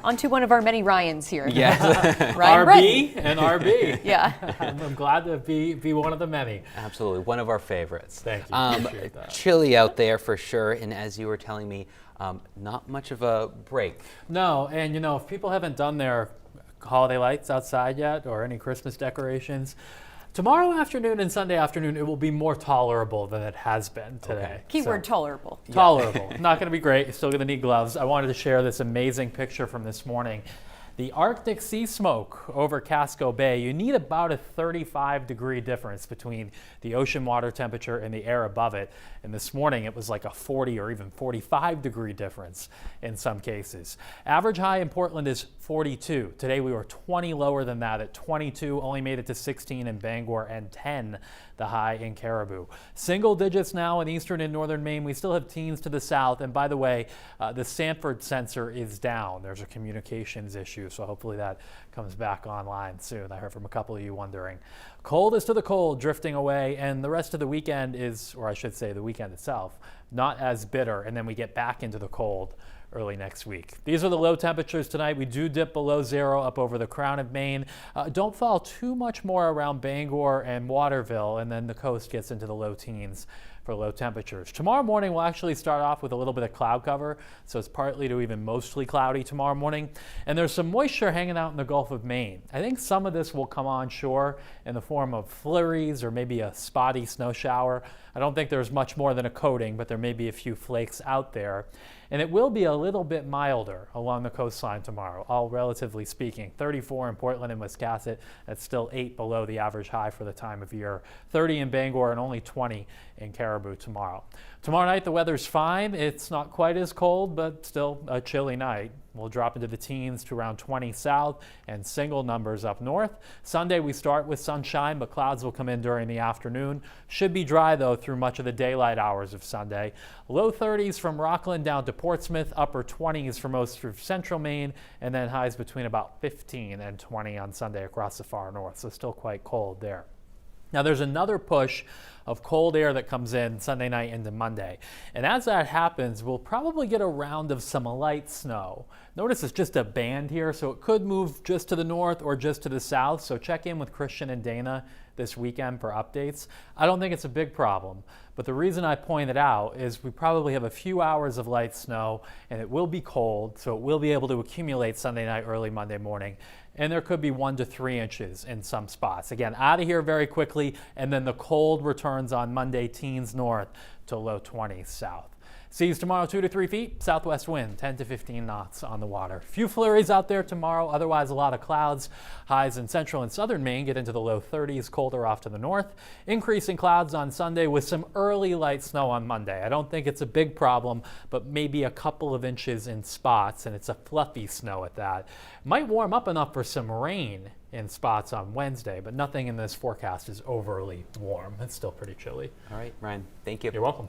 On to one of our many Ryans here. Yes. Ryan RB and RB. Yeah. I'm glad to be one of the many. Absolutely, one of our favorites. Thank you. Appreciate that. Chilly out there for sure, and as you were telling me, not much of a break. No, and you know, if people haven't done their holiday lights outside yet or any Christmas decorations, tomorrow afternoon and Sunday afternoon, it will be more tolerable than it has been today. Okay. Keyword tolerable. Tolerable. Not going to be great. You're still going to need gloves. I wanted to share this amazing picture from this morning. The Arctic sea smoke over Casco Bay, you need about a 35-degree difference between the ocean water temperature and the air above it. And this morning it was like a 40 or even 45-degree difference in some cases. Average high in Portland is 42. Today we were 20 lower than that at 22, only made it to 16 in Bangor and 10 the high in Caribou. Single digits now in eastern and northern Maine. We still have teens to the south. And by the way, the Sanford sensor is down. There's a communications issue, so hopefully that comes back online soon. I heard from a couple of you wondering. Coldest of the cold drifting away, and the rest of the weekend is, or I should say the weekend itself, not as bitter, and then we get back into the cold early next week. These are the low temperatures tonight. We do dip below zero up over the crown of Maine. Don't fall too much more around Bangor and Waterville, and then the coast gets into the low teens for low temperatures. Tomorrow morning we'll actually start off with a little bit of cloud cover, so it's partly to even mostly cloudy tomorrow morning. And there's some moisture hanging out in the Gulf of Maine. I think some of this will come on shore in the form of flurries or maybe a spotty snow shower. I don't think there's much more than a coating, but there may be a few flakes out there. And it will be a little bit milder along the coastline tomorrow, all relatively speaking. 34 in Portland and Wiscasset. That's still 8 below the average high for the time of year. 30 in Bangor and only 20 in Caribou tomorrow. Tomorrow night the weather's fine. It's not quite as cold, but still a chilly night. We'll drop into the teens to around 20 south and single numbers up north. Sunday we start with sunshine, but clouds will come in during the afternoon. Should be dry though through much of the daylight hours of Sunday. Low 30s from Rockland down to Portsmouth, upper 20s for most of central Maine, and then highs between about 15 and 20 on Sunday across the far north, so still quite cold there. Now there's another push of cold air that comes in Sunday night into Monday. And as that happens, we'll probably get a round of some light snow. Notice it's just a band here, so it could move just to the north or just to the south. So check in with Christian and Dana this weekend for updates. I don't think it's a big problem, but the reason I point it out is we probably have a few hours of light snow and it will be cold, so it will be able to accumulate Sunday night, early Monday morning. And there could be 1 to 3 inches in some spots. Again, out of here very quickly, and then the cold returns on Monday, teens north to low 20s south. Seas tomorrow 2 to 3 feet, southwest wind 10 to 15 knots on the water. Few flurries out there tomorrow, otherwise a lot of clouds. Highs in central and southern Maine get into the low 30s, colder off to the north. Increasing clouds on Sunday with some early light snow on Monday. I don't think it's a big problem, but maybe a couple of inches in spots, and it's a fluffy snow at that. Might warm up enough for some rain in spots on Wednesday, but nothing in this forecast is overly warm. It's still pretty chilly. All right, Ryan, thank you. You're welcome.